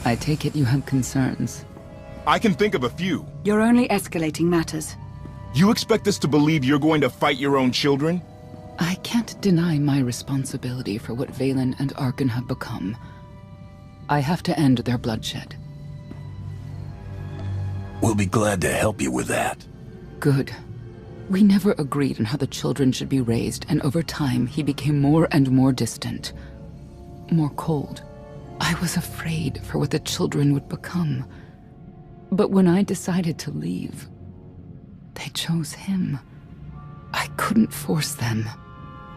I take it you have concerns. I can think of a few. You're only escalating matters. You expect us to believe you're going to fight your own children? I can't deny my responsibility for what Valen and Arkan have become. I have to end their bloodshed. We'll be glad to help you with that. Good. We never agreed on how the children should be raised, and over time he became more and more distant. More cold. I was afraid for what the children would become. But when I decided to leave, they chose him. I couldn't force them.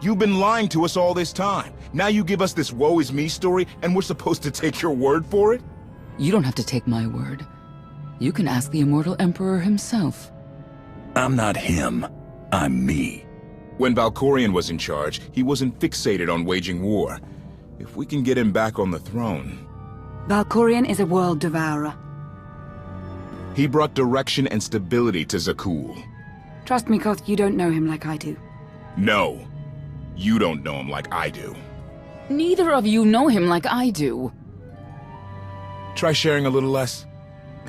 You've been lying to us all this time. Now you give us this woe is me story, and we're supposed to take your word for it? You don't have to take my word. You can ask the Immortal Emperor himself. I'm not him. I'm me. When Valkorion was in charge, he wasn't fixated on waging war. If we can get him back on the throne... Valkorion is a world devourer. He brought direction and stability to Zakul. Trust me, Koth, you don't know him like I do. No. You don't know him like I do. Neither of you know him like I do. Try sharing a little less.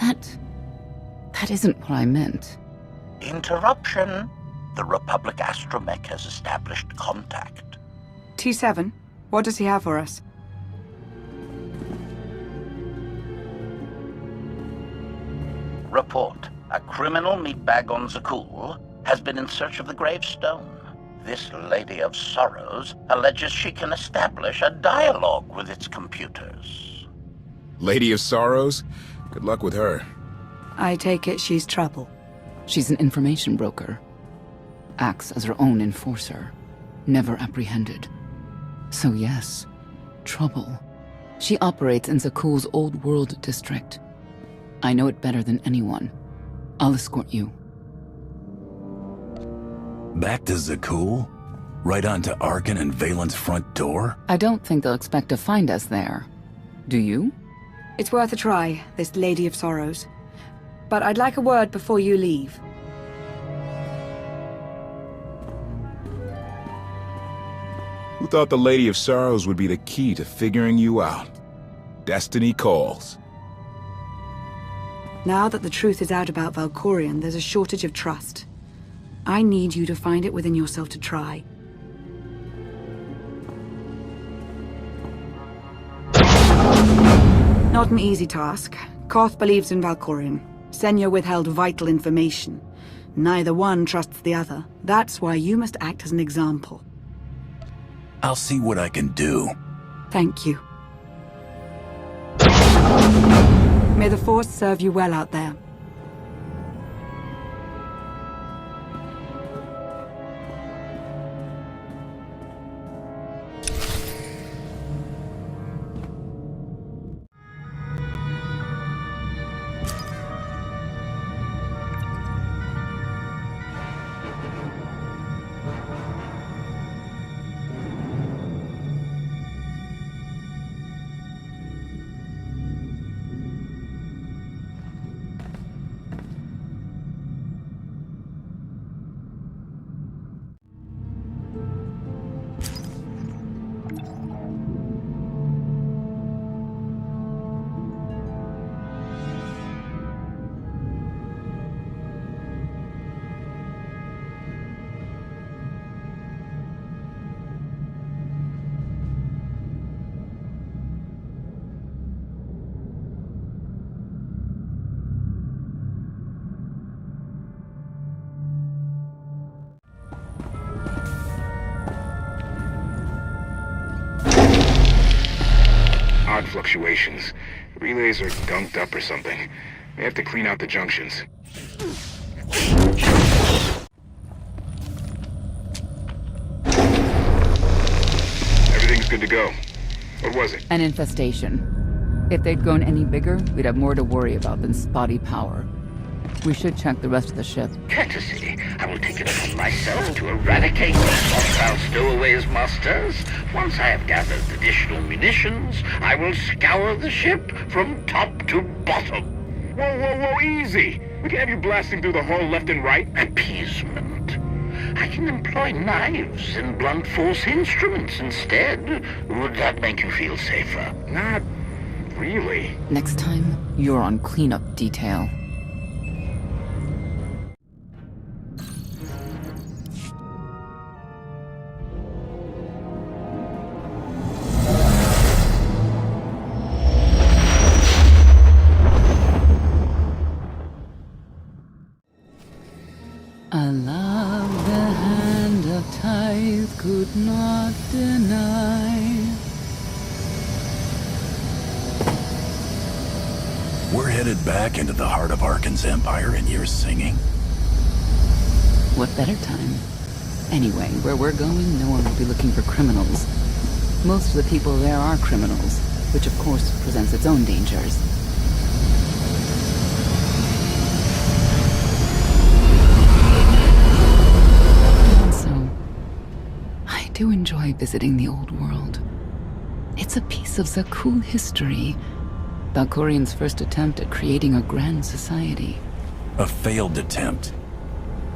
That isn't what I meant. Interruption. The Republic astromech has established contact. T7, what does he have for us? Report. A criminal meatbag on Zakul has been in search of the gravestone. This Lady of Sorrows alleges she can establish a dialogue with its computers. Lady of Sorrows? Good luck with her. I take it she's trouble. She's an information broker. Acts as her own enforcer. Never apprehended. So yes, trouble. She operates in Zakul's Old World district. I know it better than anyone. I'll escort you. Back to Zakul? Right onto Arkan and Valen's front door? I don't think they'll expect to find us there. Do you? It's worth a try, this Lady of Sorrows. But I'd like a word before you leave. Who thought the Lady of Sorrows would be the key to figuring you out? Destiny calls. Now that the truth is out about Valkorion, there's a shortage of trust. I need you to find it within yourself to try. Not an easy task. Koth believes in Valkorion. Senya withheld vital information. Neither one trusts the other. That's why you must act as an example. I'll see what I can do. Thank you. May the Force serve you well out there. Odd fluctuations. Relays are gunked up or something. They have to clean out the junctions. Everything's good to go. What was it? An infestation. If they'd grown any bigger, we'd have more to worry about than spotty power. We should check the rest of the ship. Courtesy. I will take it upon myself to eradicate these hostile stowaways, masters. Once I have gathered additional munitions, I will scour the ship from top to bottom. Whoa, easy! We can have you blasting through the hull left and right. Appeasement. I can employ knives and blunt force instruments instead. Would that make you feel safer? Not Really? Next time, you're on cleanup detail. I love the hand of tithe could not deny. We're headed back into the heart of Arkan's empire and you're singing? What better time? Anyway, where we're going, no one will be looking for criminals. Most of the people there are criminals, which of course presents its own dangers. Also, I do enjoy visiting the old world. It's a piece of Zakul history. Valkorian's first attempt at creating a grand society. A failed attempt.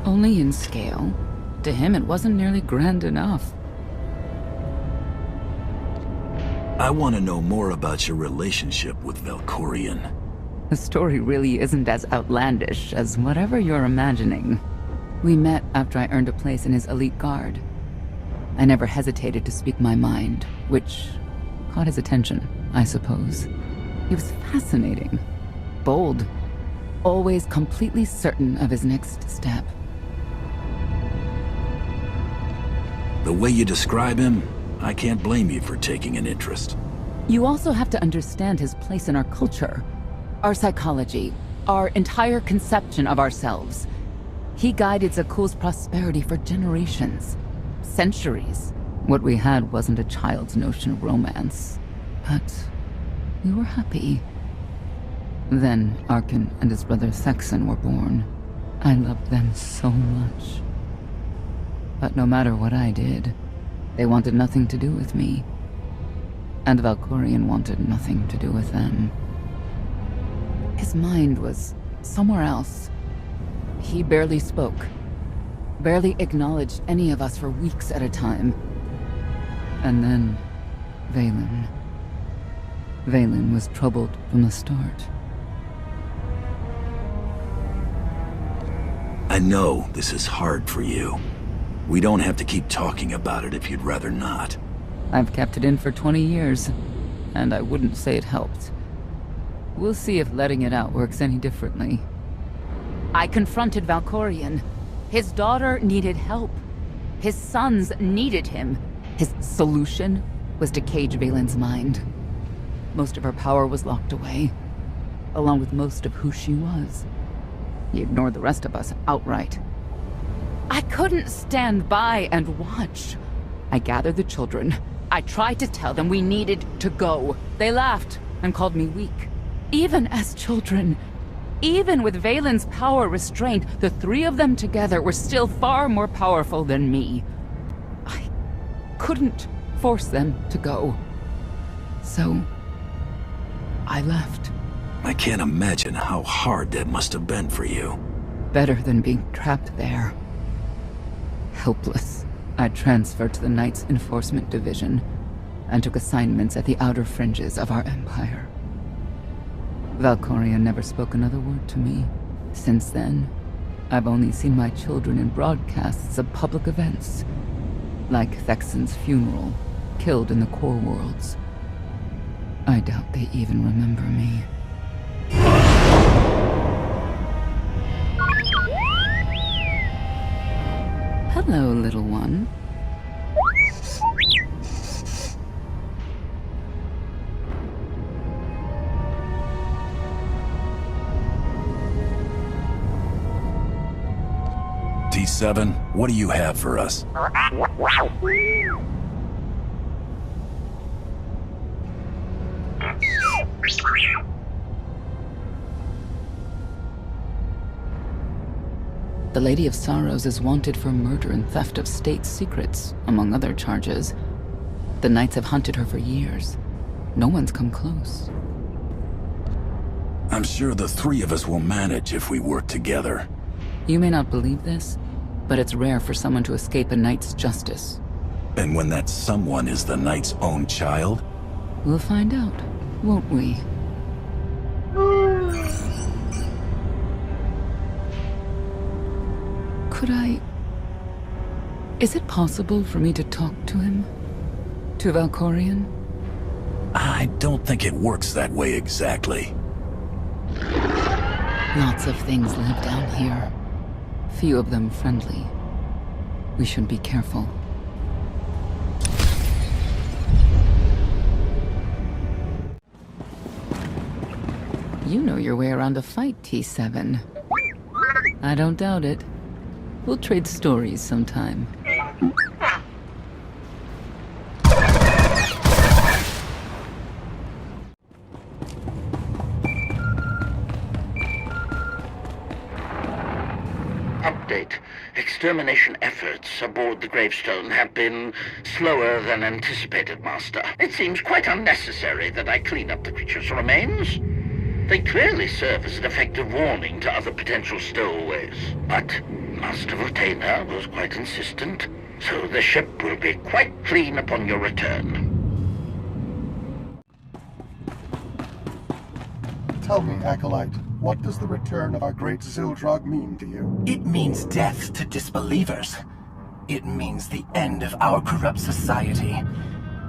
Only in scale. To him, it wasn't nearly grand enough. I want to know more about your relationship with Valkorian. The story really isn't as outlandish as whatever you're imagining. We met after I earned a place in his elite guard. I never hesitated to speak my mind, which caught his attention, I suppose. He was fascinating, bold, always completely certain of his next step. The way you describe him, I can't blame you for taking an interest. You also have to understand his place in our culture, our psychology, our entire conception of ourselves. He guided Zakul's prosperity for generations, centuries. What we had wasn't a child's notion of romance, but we were happy. Then Arkan and his brother Thexan were born. I loved them so much. But no matter what I did, they wanted nothing to do with me. And Valkorian wanted nothing to do with them. His mind was somewhere else. He barely spoke, barely acknowledged any of us for weeks at a time. And then, Vaylin. Vaylin was troubled from the start. I know this is hard for you. We don't have to keep talking about it if you'd rather not. I've kept it in for 20 years, and I wouldn't say it helped. We'll see if letting it out works any differently. I confronted Valkorian. His daughter needed help. His sons needed him. His solution was to cage Vaylin's mind. Most of her power was locked away, along with most of who she was. He ignored the rest of us outright. I couldn't stand by and watch. I gathered the children. I tried to tell them we needed to go. They laughed and called me weak. Even as children, even with Vaylin's power restrained, the three of them together were still far more powerful than me. I couldn't force them to go. So, I left. I can't imagine how hard that must have been for you. Better than being trapped there. Helpless, I transferred to the Knights Enforcement Division and took assignments at the outer fringes of our empire. Valkorian never spoke another word to me. Since then, I've only seen my children in broadcasts of public events, like Thexan's funeral, killed in the core worlds. I doubt they even remember me. Hello, little one. T7, what do you have for us? The Lady of Sorrows is wanted for murder and theft of state secrets, among other charges. The Knights have hunted her for years. No one's come close. I'm sure the three of us will manage if we work together. You may not believe this, but it's rare for someone to escape a Knight's justice. And when that someone is the Knight's own child? We'll find out, won't we? Could I... Is it possible for me to talk to him? To Valkorion? I don't think it works that way exactly. Lots of things live down here. Few of them friendly. We should be careful. You know your way around a fight, T7. I don't doubt it. We'll trade stories sometime. Update. Extermination efforts aboard the gravestone have been slower than anticipated, Master. It seems quite unnecessary that I clean up the creature's remains. They clearly serve as an effective warning to other potential stowaways. But Master Votena was quite insistent, so the ship will be quite clean upon your return. Tell me, Acolyte, what does the return of our great Zildrog mean to you? It means death to disbelievers. It means the end of our corrupt society.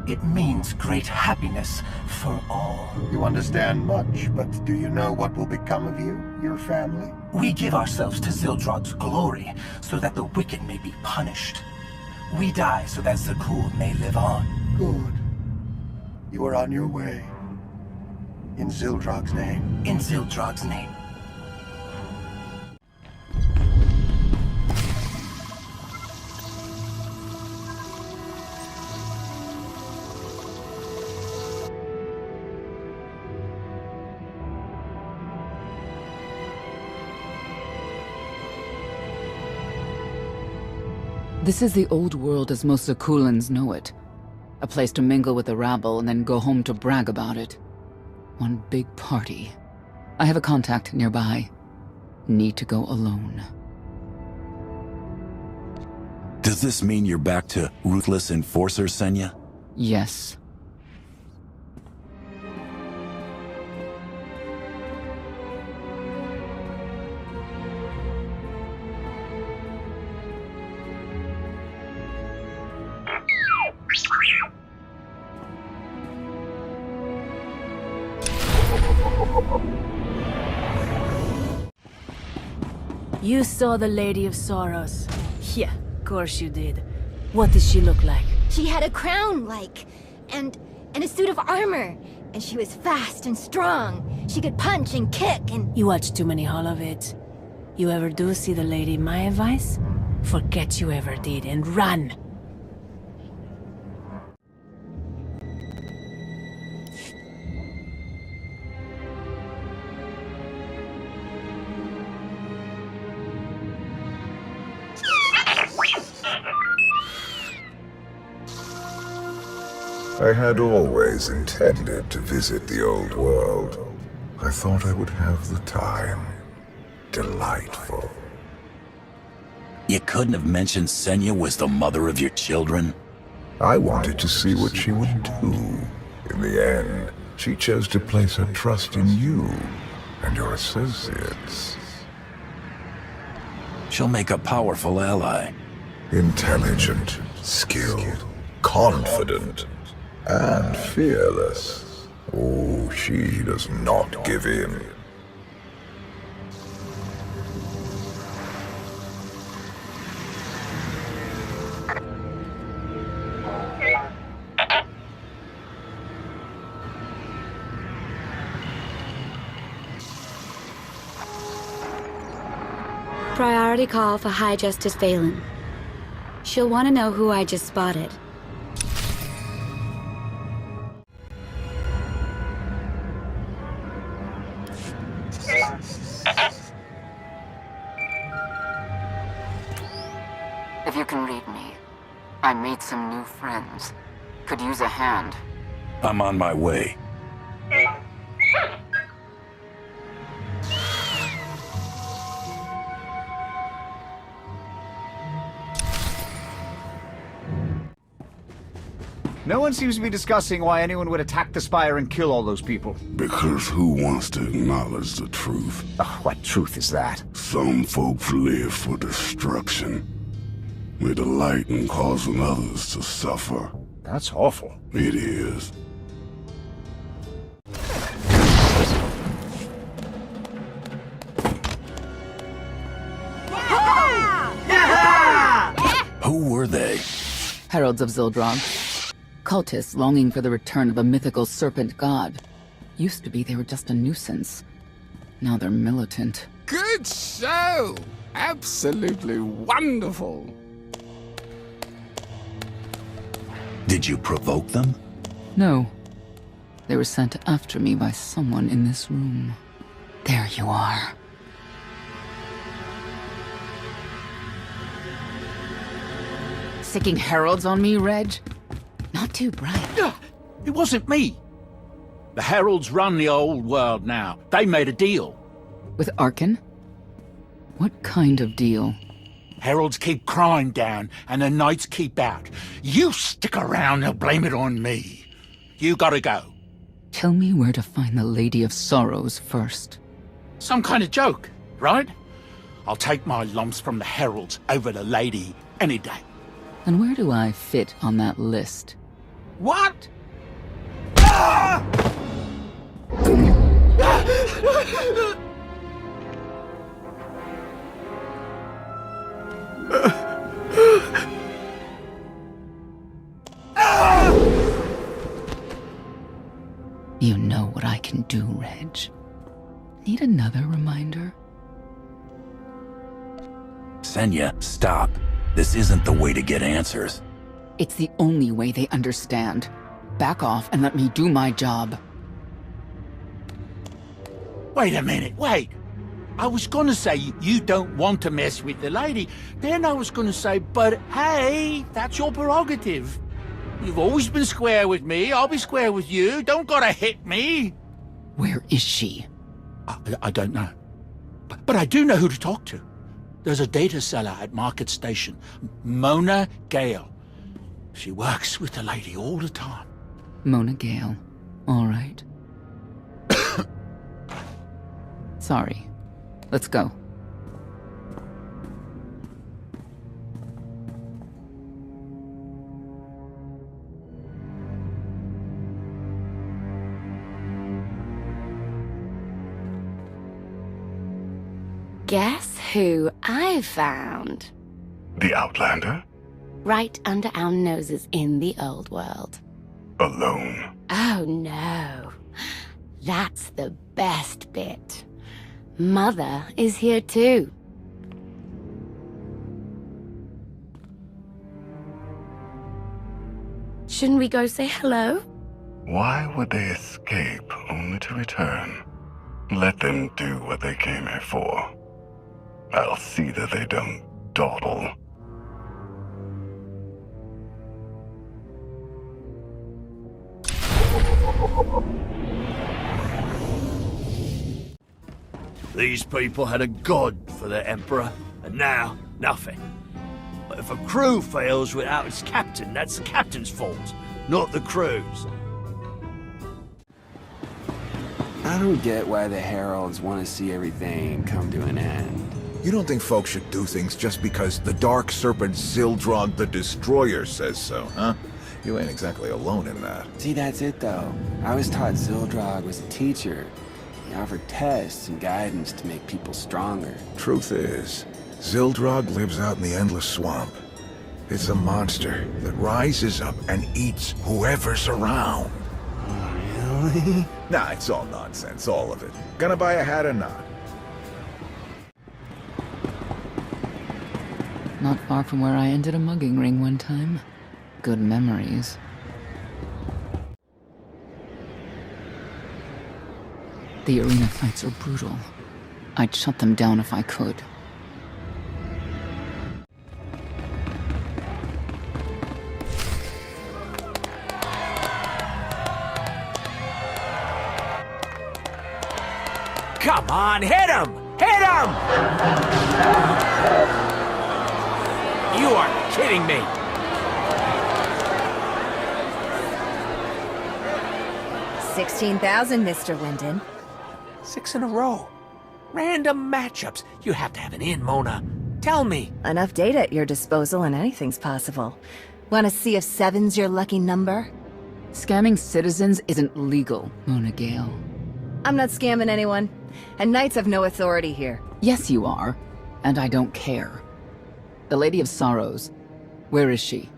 It means great happiness for all. You understand much, but do you know what will become of you, your family? We give ourselves to Zildrog's glory, so that the wicked may be punished. We die so that Zakul may live on. Good. You are on your way. In Zildrog's name. In Zildrog's name. This is the old world as most Zakulans know it. A place to mingle with the rabble and then go home to brag about it. One big party. I have a contact nearby. Need to go alone. Does this mean you're back to ruthless enforcer, Senya? Yes. You saw the Lady of Sorrows. Yeah, of course you did. What did she look like? She had a crown, and a suit of armor. And she was fast and strong. She could punch and kick and... You watch too many Holovits. You ever do see the lady, my advice? Forget you ever did and run! I had always intended to visit the old world. I thought I would have the time. Delightful. You couldn't have mentioned Senya was the mother of your children? I wanted to see what she would do. In the end, she chose to place her trust in you and your associates. She'll make a powerful ally. Intelligent, skilled, confident, and fearless. Oh, she does not give in. Priority call for High Justice Valen. She'll want to know who I just spotted. If you can read me, I made some new friends. Could use a hand. I'm on my way. No one seems to be discussing why anyone would attack the Spire and kill all those people. Because who wants to acknowledge the truth? What truth is that? Some folks live for destruction. They delight in causing others to suffer. That's awful. It is. Who were they? Heralds of Zildrog. Cultists longing for the return of a mythical serpent god. Used to be they were just a nuisance. Now they're militant. Good show! Absolutely wonderful. Did you provoke them? No. They were sent after me by someone in this room. There you are. Sicking heralds on me, Reg? Not too bright. It wasn't me. The heralds run the old world now. They made a deal. With Arkan? What kind of deal? Heralds keep crime down, and the knights keep out. You stick around, they'll blame it on me. You gotta go. Tell me where to find the Lady of Sorrows first. Some kind of joke, right? I'll take my lumps from the heralds over the lady any day. And where do I fit on that list? What? You know what I can do, Reg. Need another reminder? Senya, stop. This isn't the way to get answers. It's the only way they understand. Back off and let me do my job. Wait a minute, wait. I was gonna say you don't want to mess with the lady. Then I was gonna say, but hey, that's your prerogative. You've always been square with me, I'll be square with you. Don't gotta hit me. Where is she? I don't know. But I do know who to talk to. There's a data seller at Market Station, Mona Gale. She works with the lady all the time. Mona Gale. All right. Sorry. Let's go. Guess who I found? The Outlander? Right under our noses in the old world. Alone? Oh no. That's the best bit. Mother is here too. Shouldn't we go say hello? Why would they escape only to return? Let them do what they came here for. I'll see that they don't dawdle. These people had a god for their emperor, and now, nothing. But if a crew fails without its captain, that's the captain's fault, not the crew's. I don't get why the Heralds want to see everything come to an end. You don't think folks should do things just because the Dark Serpent Zildrog the Destroyer says so, huh? You ain't exactly alone in that. See, that's it though. I was taught Zildrog was a teacher. He offered tests and guidance to make people stronger. Truth is, Zildrog lives out in the Endless Swamp. It's a monster that rises up and eats whoever's around. Really? Nah, it's all nonsense, all of it. Gonna buy a hat or not? Not far from where I ended a mugging ring one time. Good memories. The arena fights are brutal. I'd shut them down if I could. Come on, hit him! Hit him! You are kidding me! 16,000, Mr. Linden. 6 in a row. Random matchups. You have to have an in, Mona. Tell me. Enough data at your disposal and anything's possible. Want to see if 7's your lucky number? Scamming citizens isn't legal, Mona Gale. I'm not scamming anyone. And Knights have no authority here. Yes, you are. And I don't care. The Lady of Sorrows. Where is she?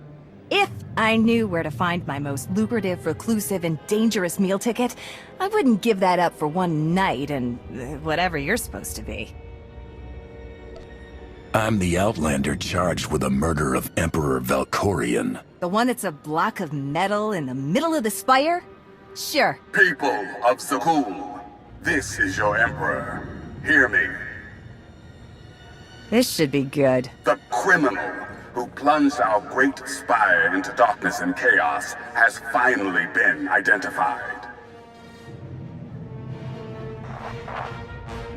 If I knew where to find my most lucrative, reclusive, and dangerous meal ticket, I wouldn't give that up for one night and whatever you're supposed to be. I'm the Outlander charged with the murder of Emperor Valkorion. The one that's a block of metal in the middle of the spire? Sure. People of Zakul, this is your Emperor. Hear me. This should be good. The criminal who plunged our great spire into darkness and chaos has finally been identified.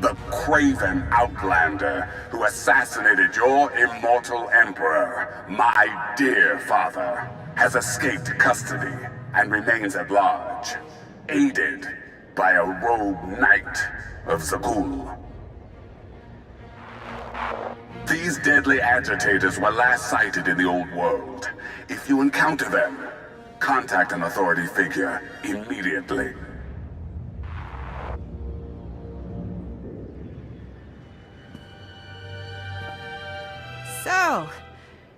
The craven Outlander who assassinated your immortal Emperor, my dear father, has escaped custody and remains at large, aided by a rogue knight of Zakul. These deadly agitators were last sighted in the old world. If you encounter them, contact an authority figure immediately.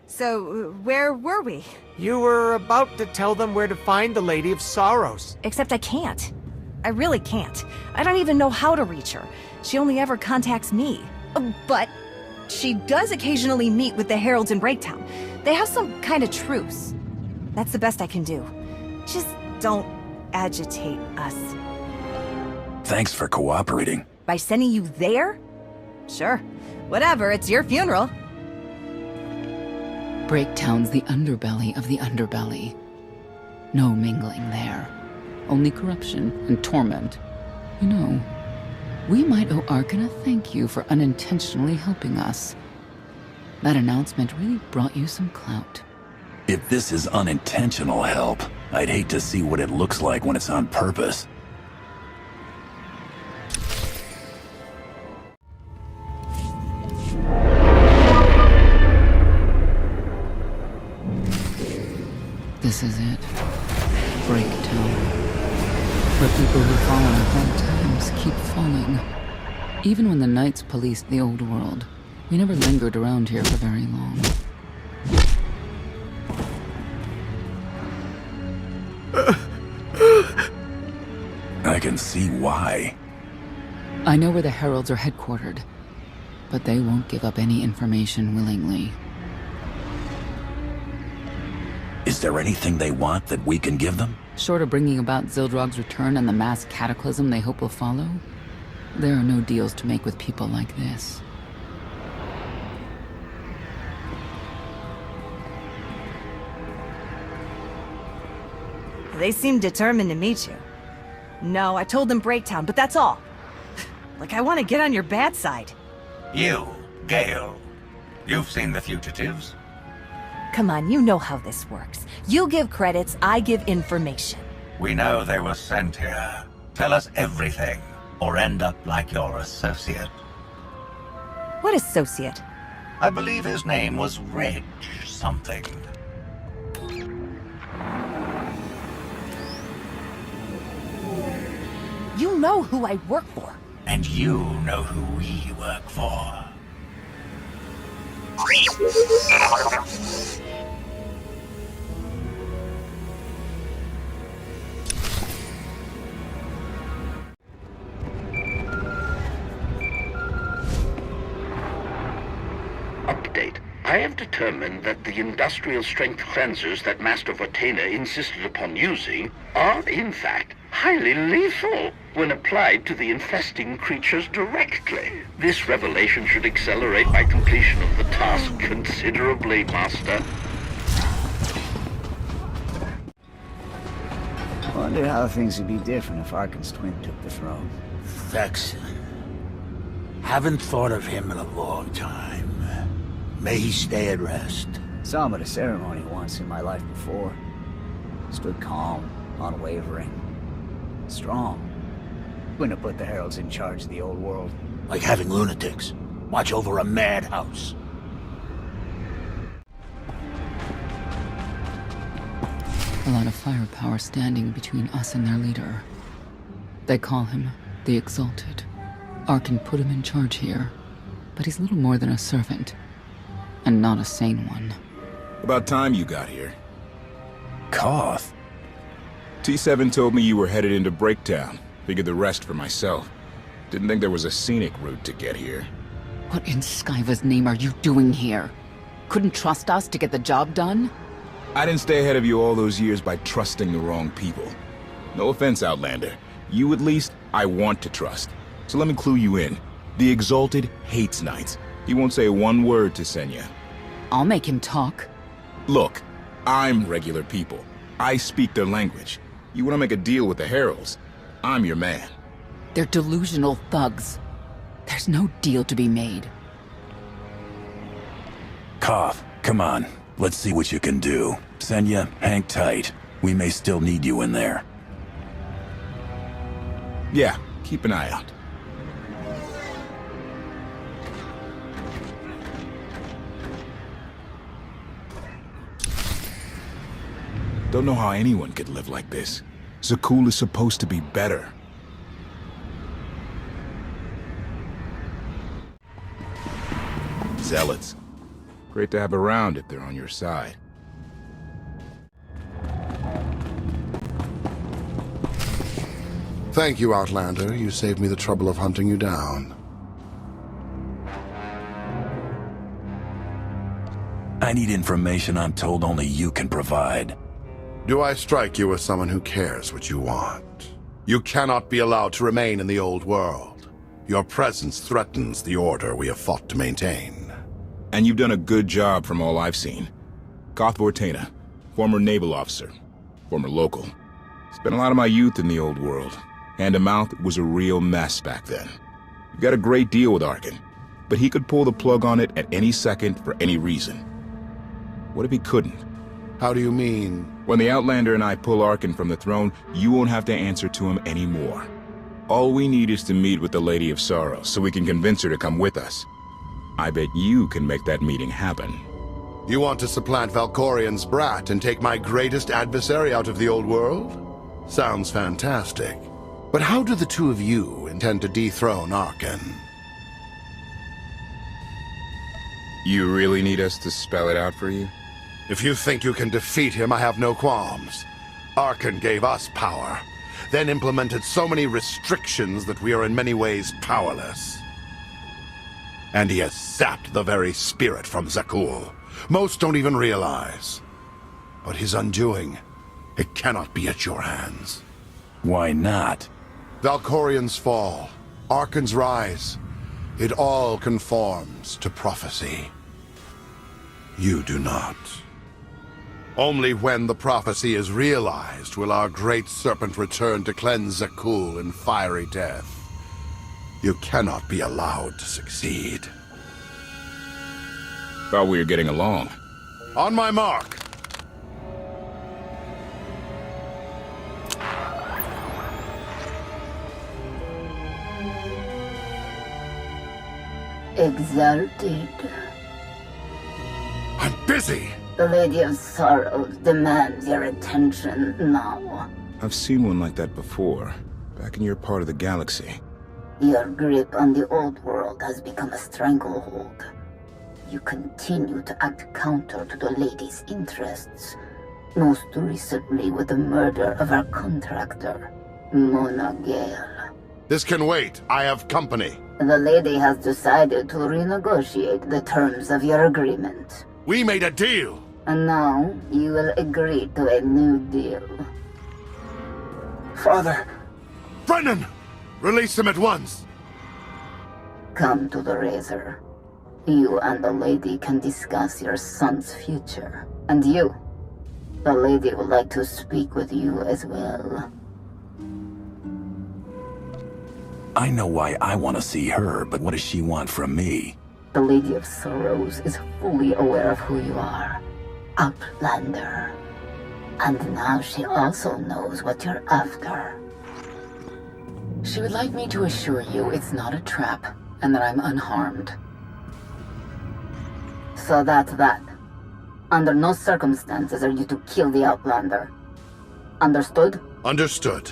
So where were we? You were about to tell them where to find the Lady of Sorrows. Except I can't. I really can't. I don't even know how to reach her. She only ever contacts me. But she does occasionally meet with the Heralds in Breaktown. They have some kind of truce. That's the best I can do. Just don't agitate us. Thanks for cooperating. By sending you there? Sure. Whatever, it's your funeral. Breaktown's the underbelly of the underbelly. No mingling there. Only corruption and torment. You know, we might owe Arkan a thank you for unintentionally helping us. That announcement really brought you some clout. If this is unintentional help, I'd hate to see what it looks like when it's on purpose. This is it. Breaktown. Where people who fall on hard times keep falling. Even when the Knights policed the old world, we never lingered around here for very long. I can see why. I know where the Heralds are headquartered, but they won't give up any information willingly. Is there anything they want that we can give them? Short of bringing about Zildrog's return and the mass cataclysm they hope will follow, there are no deals to make with people like this. They seem determined to meet you. No, I told them Breaktown, but that's all. Like I want to get on your bad side. You, Gale. You've seen the fugitives? Come on, you know how this works. You give credits, I give information. We know they were sent here. Tell us everything, or end up like your associate. What associate? I believe his name was Reg something. You know who I work for. And you know who we work for. Update. I have determined that the industrial strength cleansers that Master Vortena insisted upon using are, in fact, highly lethal when applied to the infesting creatures directly. This revelation should accelerate my completion of the task considerably, Master. Wonder how things would be different if Arkan's twin took the throne. Vexen. Haven't thought of him in a long time. May he stay at rest. Saw him at a ceremony once in my life before. Stood calm, unwavering. Strong. Wouldn't have put the Heralds in charge of the old world. Like having lunatics watch over a madhouse. A lot of firepower standing between us and their leader. They call him the Exalted. Arkan put him in charge here, but he's little more than a servant, and not a sane one. About time you got here. Koth? T7 told me you were headed into Breaktown. Figured the rest for myself. Didn't think there was a scenic route to get here. What in Skyva's name are you doing here? Couldn't trust us to get the job done? I didn't stay ahead of you all those years by trusting the wrong people. No offense, Outlander. You at least, I want to trust. So let me clue you in. The Exalted hates Knights. He won't say one word to Senya. I'll make him talk. Look, I'm regular people. I speak their language. You want to make a deal with the Heralds? I'm your man. They're delusional thugs. There's no deal to be made. Koth, come on. Let's see what you can do. Senya, hang tight. We may still need you in there. Yeah, keep an eye out. Don't know how anyone could live like this. Zakul is supposed to be better. Zealots. Great to have around if they're on your side. Thank you, Outlander. You saved me the trouble of hunting you down. I need information I'm told only you can provide. Do I strike you as someone who cares what you want? You cannot be allowed to remain in the old world. Your presence threatens the order we have fought to maintain. And you've done a good job from all I've seen. Koth Vortena, former naval officer, former local. Spent a lot of my youth in the old world. Hand-to-mouth was a real mess back then. You got a great deal with Arkan, but he could pull the plug on it at any second for any reason. What if he couldn't? How do you mean? When the Outlander and I pull Arkan from the throne, you won't have to answer to him anymore. All we need is to meet with the Lady of Sorrow so we can convince her to come with us. I bet you can make that meeting happen. You want to supplant Valkorian's brat and take my greatest adversary out of the old world? Sounds fantastic. But how do the two of you intend to dethrone Arkan? You really need us to spell it out for you? If you think you can defeat him, I have no qualms. Arkan gave us power, then implemented so many restrictions that we are in many ways powerless. And he has sapped the very spirit from Zakul. Most don't even realize. But his undoing, it cannot be at your hands. Why not? Valkorian's fall, Arkan's rise, it all conforms to prophecy. You do not. Only when the prophecy is realized will our great serpent return to cleanse Zakul in fiery death. You cannot be allowed to succeed. Thought we were getting along. On my mark. Exalted. I'm busy! The Lady of Sorrows demands your attention now. I've seen one like that before, back in your part of the galaxy. Your grip on the old world has become a stranglehold. You continue to act counter to the Lady's interests, most recently with the murder of our contractor, Mona Gale. This can wait. I have company. The Lady has decided to renegotiate the terms of your agreement. We made a deal! And now, you will agree to a new deal. Father! Brennan! Release him at once! Come to the Razor. You and the Lady can discuss your son's future. And you, the Lady would like to speak with you as well. I know why I want to see her, but what does she want from me? The Lady of Sorrows is fully aware of who you are. Outlander. And now she also knows what you're after. She would like me to assure you it's not a trap, and that I'm unharmed. So that's that. Under no circumstances are you to kill the Outlander. Understood? Understood.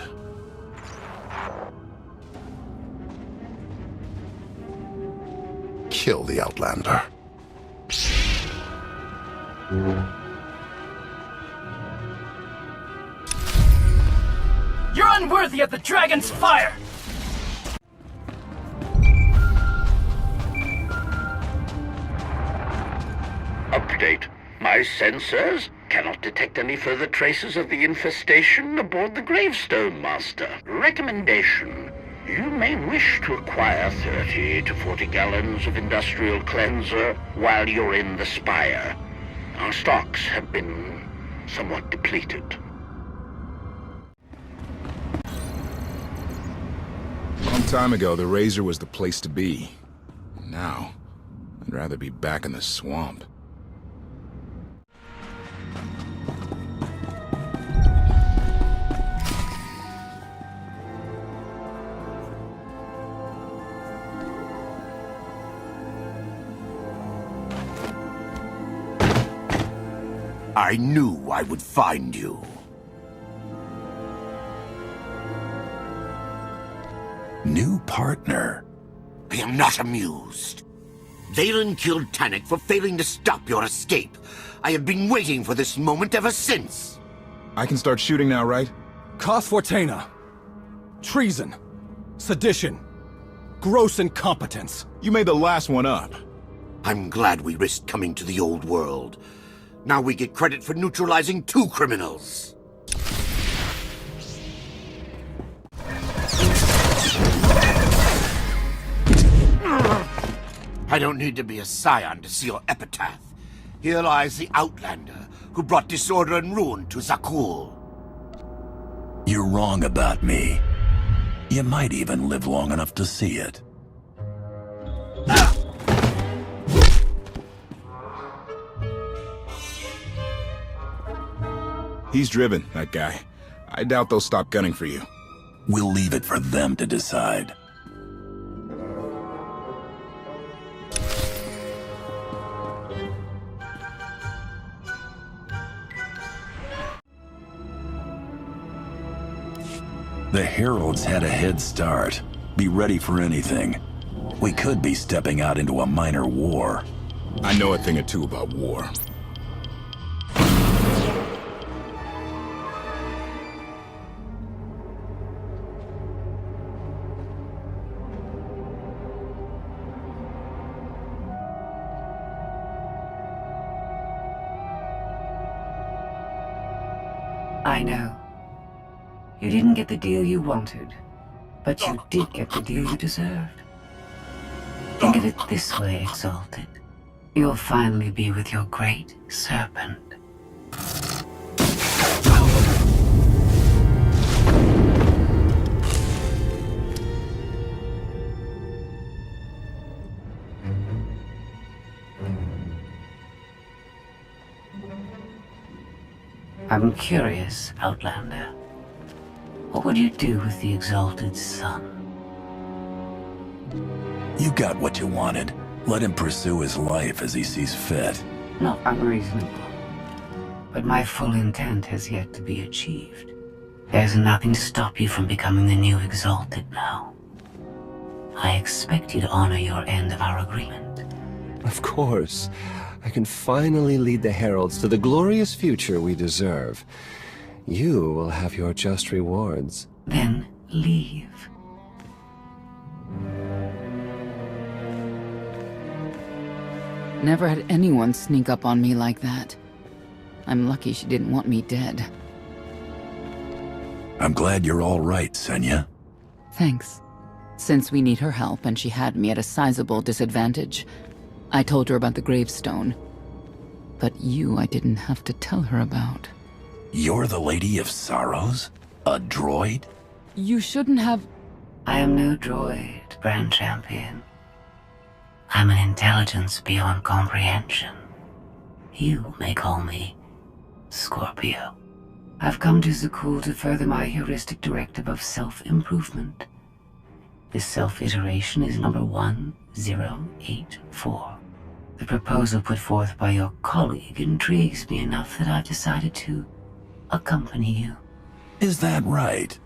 Kill the Outlander. You're unworthy of the dragon's fire! Update. My sensors cannot detect any further traces of the infestation aboard the Gravestone, Master. Recommendation. You may wish to acquire 30 to 40 gallons of industrial cleanser while you're in the spire. Our stocks have been somewhat depleted. A long time ago, the Razor was the place to be. Now, I'd rather be back in the swamp. I knew I would find you. New partner? I am not amused. Valen killed Tannic for failing to stop your escape. I have been waiting for this moment ever since. I can start shooting now, right? Cathar. Treason. Sedition. Gross incompetence. You made the last one up. I'm glad we risked coming to the old world. Now we get credit for neutralizing 2 criminals. I don't need to be a scion to see your epitaph. Here lies the Outlander, who brought disorder and ruin to Zakul. You're wrong about me. You might even live long enough to see it. He's driven, that guy. I doubt they'll stop gunning for you. We'll leave it for them to decide. The Heralds had a head start. Be ready for anything. We could be stepping out into a minor war. I know a thing or two about war. I know. You didn't get the deal you wanted, but you did get the deal you deserved. Think of it this way, Exalted. You'll finally be with your great serpent. I'm curious, Outlander. What would you do with the Exalted Son? You got what you wanted. Let him pursue his life as he sees fit. Not unreasonable. But my full intent has yet to be achieved. There's nothing to stop you from becoming the new Exalted now. I expect you to honor your end of our agreement. Of course. I can finally lead the Heralds to the glorious future we deserve. You will have your just rewards. Then leave. Never had anyone sneak up on me like that. I'm lucky she didn't want me dead. I'm glad you're all right, Senya. Thanks. Since we need her help and she had me at a sizable disadvantage, I told her about the gravestone. But you I didn't have to tell her about. You're the Lady of Sorrows? A droid? You shouldn't have... I am no droid, Grand Champion. I'm an intelligence beyond comprehension. You may call me Scorpio. I've come to Zakul to further my heuristic directive of self-improvement. This self-iteration is number 1084. The proposal put forth by your colleague intrigues me enough that I've decided to accompany you. Is that right?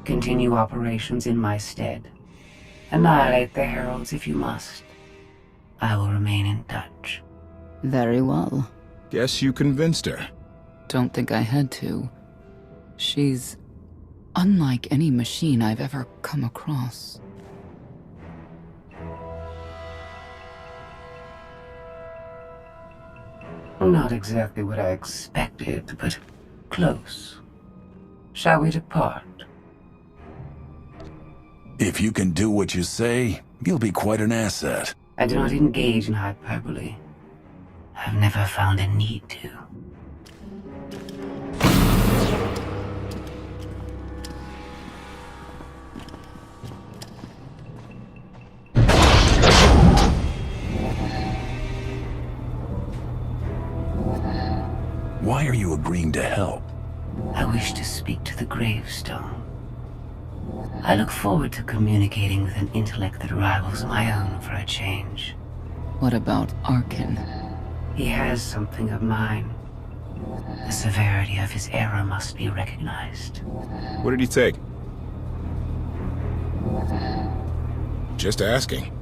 Continue operations in my stead. Annihilate the Heralds if you must. I will remain in touch. Very well. Guess you convinced her. Don't think I had to. She's unlike any machine I've ever come across. Not exactly what I expected, but close. Shall we depart? If you can do what you say, you'll be quite an asset. I do not engage in hyperbole. I've never found a need to. Why are you agreeing to help? I wish to speak to the gravestone. I look forward to communicating with an intellect that rivals my own for a change. What about Arkin? He has something of mine. The severity of his error must be recognized. What did he take? Just asking.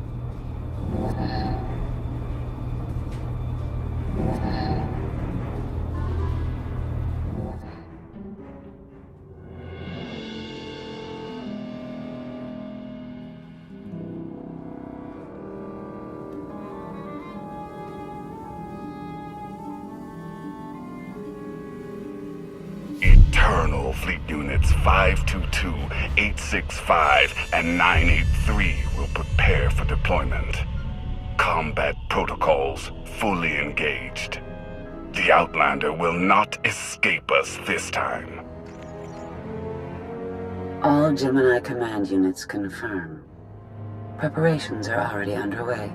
Eternal Fleet Units 522, 865, and 983 will prepare for deployment. Combat protocols fully engaged. The Outlander will not escape us this time. All Gemini command units confirm. Preparations are already underway.